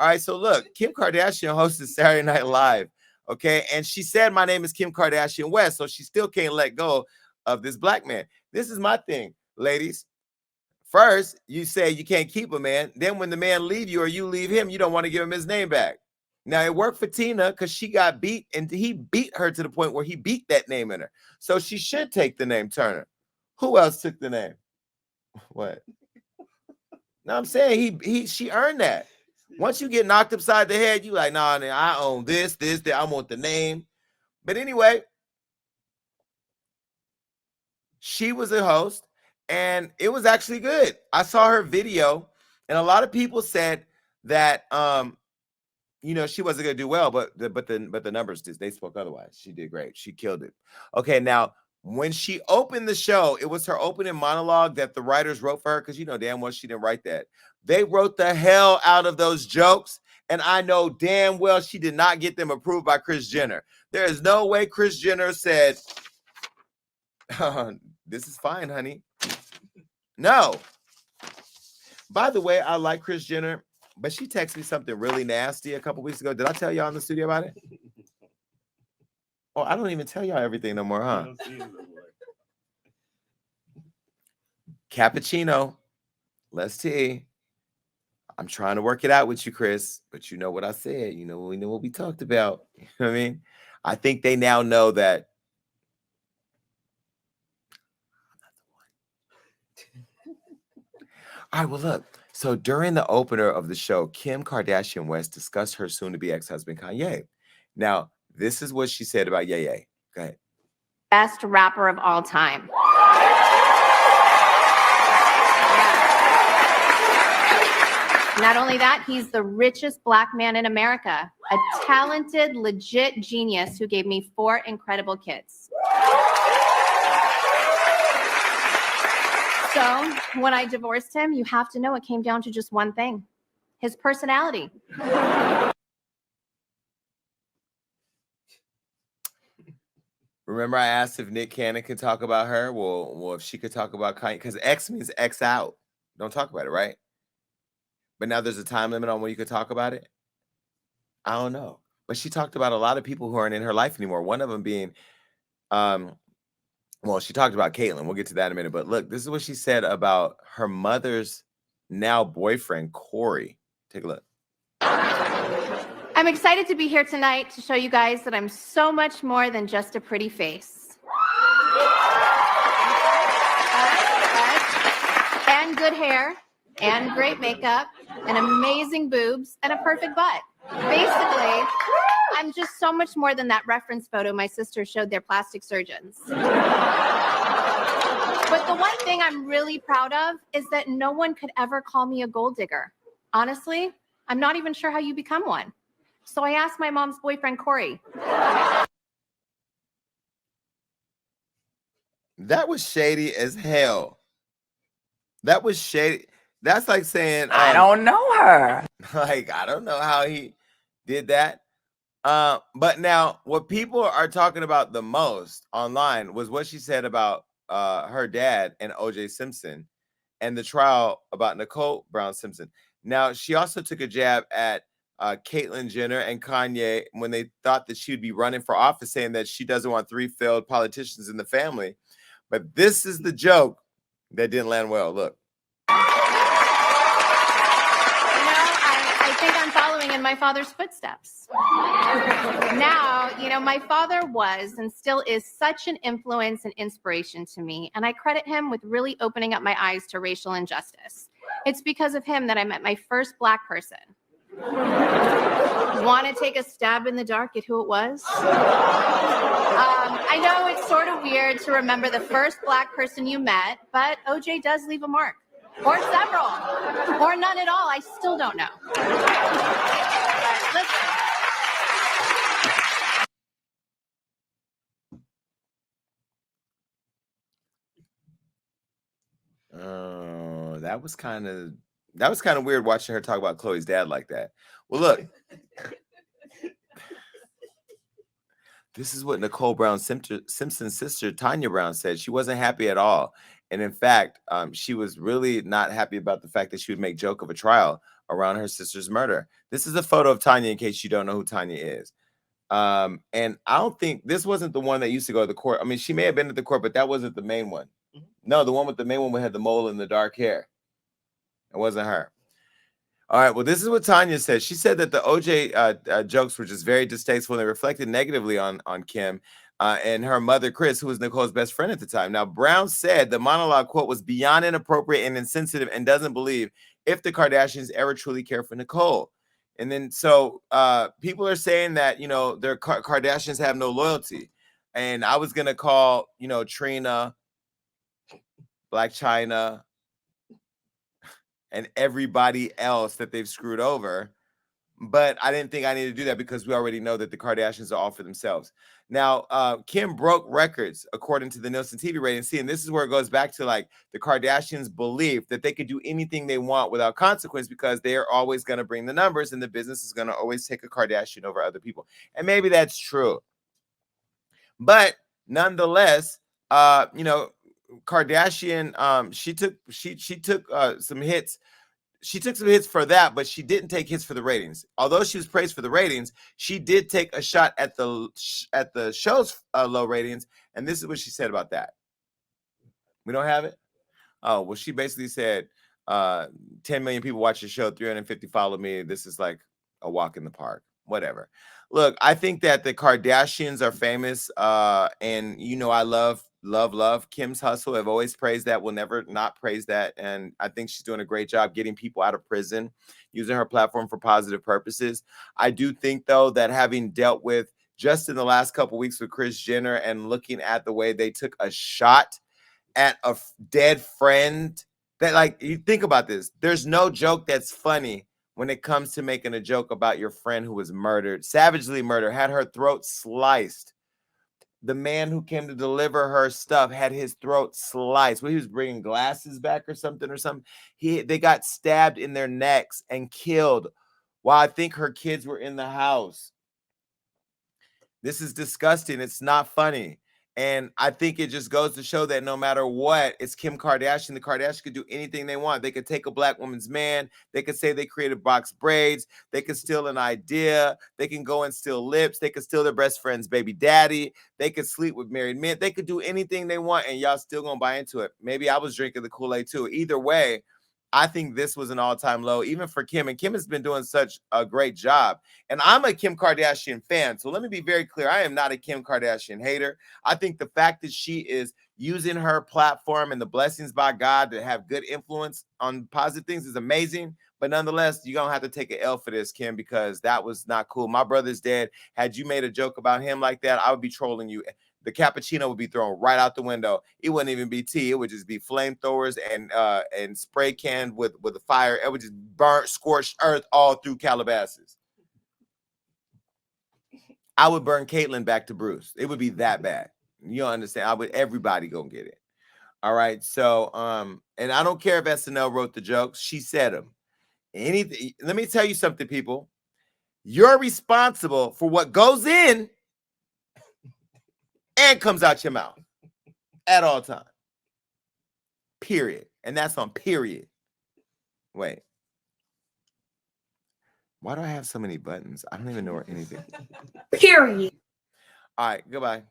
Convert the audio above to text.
All right, so look, Kim Kardashian hosted Saturday Night Live, okay? And she said, my name is Kim Kardashian West, so she still can't let go of this black man. This is my thing, ladies. First, you say you can't keep a man. Then when the man leave you or you leave him, you don't want to give him his name back. Now, it worked for Tina because she got beat, and he beat her to the point where he beat that name in her. So she should take the name Turner. Who else took the name? What? No, I'm saying she earned that. Once you get knocked upside the head, you like, nah, I own this, that. I want the name. But anyway, she was a host, and it was actually good. I saw her video, and a lot of people said that she wasn't gonna do well, but the numbers they spoke otherwise. She did great. She killed it. Okay, now when she opened the show, it was her opening monologue that the writers wrote for her, because damn well she didn't write that. They wrote the hell out of those jokes, and I know damn well she did not get them approved by Kris Jenner. There is no way Kris Jenner said, this is fine, honey. No. By the way, I like Kris Jenner, but she texted me something really nasty a couple weeks ago. Did I tell y'all in the studio about it? Oh, I don't even tell y'all everything no more, huh? Cappuccino. Let's tea. I'm trying to work it out with you, Kris, but you know what I said. We know what we talked about. You know what I mean? I think they now know that All right, well, look. So during the opener of the show, Kim Kardashian West discussed her soon-to-be ex-husband, Kanye. Now, this is what she said about Ye. Go ahead. Best rapper of all time. Not only that, he's the richest black man in America, a talented, legit genius who gave me 4 incredible kids. So when I divorced him, you have to know it came down to just one thing: his personality. Remember I asked if Nick Cannon could talk about her? Well, if she could talk about Kanye, because X means X out. Don't talk about it, right? But now there's a time limit on when you could talk about it? I don't know. But she talked about a lot of people who aren't in her life anymore. One of them being, she talked about Caitlyn. We'll get to that in a minute. But look, this is what she said about her mother's now boyfriend, Cory. Take a look. I'm excited to be here tonight to show you guys that I'm so much more than just a pretty face. And good hair, and great makeup, and amazing boobs, and a perfect butt. Basically, I'm just so much more than that reference photo my sister showed their plastic surgeons. But the one thing I'm really proud of is that no one could ever call me a gold digger. Honestly, I'm not even sure how you become one. So I asked my mom's boyfriend, Cory. That was shady as hell. That was shady. That's like saying, I don't know her. Like, I don't know how he did that. But now what people are talking about the most online was what she said about her dad and O.J. Simpson and the trial about Nicole Brown Simpson. Now, she also took a jab at Caitlyn Jenner and Kanye when they thought that she would be running for office, saying that she doesn't want 3 failed politicians in the family. But this is the joke that didn't land well. Look. I think I'm following in my father's footsteps. Now, my father was and still is such an influence and inspiration to me, and I credit him with really opening up my eyes to racial injustice. It's because of him that I met my first black person. Want to take a stab in the dark at who it was? I know it's sort of weird to remember the first black person you met, but OJ does leave a mark. Or several. Or none at all. I still don't know. But listen. Oh, that was kind of weird watching her talk about Chloe's dad like that. Well, look. This is what Nicole Brown Simpson's sister, Tanya Brown, said. She wasn't happy at all. And in fact, she was really not happy about the fact that she would make joke of a trial around her sister's murder. This is a photo of Tanya, in case you don't know who Tanya is. And I don't think this wasn't the one that used to go to the court. I mean, she may have been at the court, but that wasn't the main one. No, the one with the main one had the mole and the dark hair. It wasn't her. All right. Well, this is what Tanya said. She said that the OJ jokes were just very distasteful and they reflected negatively on Kim and her mother, Chris, who was Nicole's best friend at the time. Now, Brown said the monologue, quote, was beyond inappropriate and insensitive and doesn't believe if the Kardashians ever truly care for Nicole. And then so people are saying that, you know, their Kardashians have no loyalty. And I was going to call, you know, Trina, Black China, and everybody else that they've screwed over. But I didn't think I needed to do that because we already know that the Kardashians are all for themselves. Now, Kim broke records according to the Nielsen TV rating. See, and this is where it goes back to like the Kardashians' belief that they could do anything they want without consequence because they are always going to bring the numbers and the business is going to always take a Kardashian over other people. And maybe that's true. But nonetheless, you know, Kardashian, she took some hits. She took some hits for that, but she didn't take hits for the ratings. Although she was praised for the ratings, she did take a shot at the show's low ratings, and this is what she said about that. We don't have it? Oh, well, she basically said 10 million people watch the show, 350 follow me. This is like a walk in the park. Whatever. Look, I think that the Kardashians are famous, and you know I love Kim's hustle. I've always praised that. Will never not praise that, and I think she's doing a great job getting people out of prison, using her platform for positive purposes. I do think though that having dealt with just in the last couple weeks with Kris Jenner and looking at the way they took a shot at a dead friend, that like you think about this, there's no joke that's funny when it comes to making a joke about your friend who was murdered, savagely murdered, had her throat sliced. The man who came to deliver her stuff had his throat sliced. Well, he was bringing glasses back or something. They got stabbed in their necks and killed while I think her kids were in the house. This is disgusting. It's not funny. And I think it just goes to show that no matter what, it's Kim Kardashian. The Kardashians could do anything they want. They could take a black woman's man. They could say they created box braids. They could steal an idea. They can go and steal lips. They could steal their best friend's baby daddy. They could sleep with married men. They could do anything they want, and y'all still gonna buy into it. Maybe I was drinking the Kool-Aid too. Either way, I think this was an all-time low, even for Kim. And Kim has been doing such a great job. And I'm a Kim Kardashian fan. So let me be very clear. I am not a Kim Kardashian hater. I think the fact that she is using her platform and the blessings by God to have good influence on positive things is amazing. But nonetheless, you're going to have to take an L for this, Kim, because that was not cool. My brother's dead. Had you made a joke about him like that, I would be trolling you. The cappuccino would be thrown right out the window. It wouldn't even be tea. It would just be flamethrowers and spray can with a fire. It would just burn, scorched earth all through Calabasas. I would burn Caitlyn back to Bruce. It would be that bad. You don't understand. Everybody gonna get it. All right. So, and I don't care if SNL wrote the jokes. She said them. Anything. Let me tell you something, people. You're responsible for what goes in and comes out your mouth at all times. Period. And that's on period. Wait. Why do I have so many buttons? I don't even know where anything. Period. All right. Goodbye.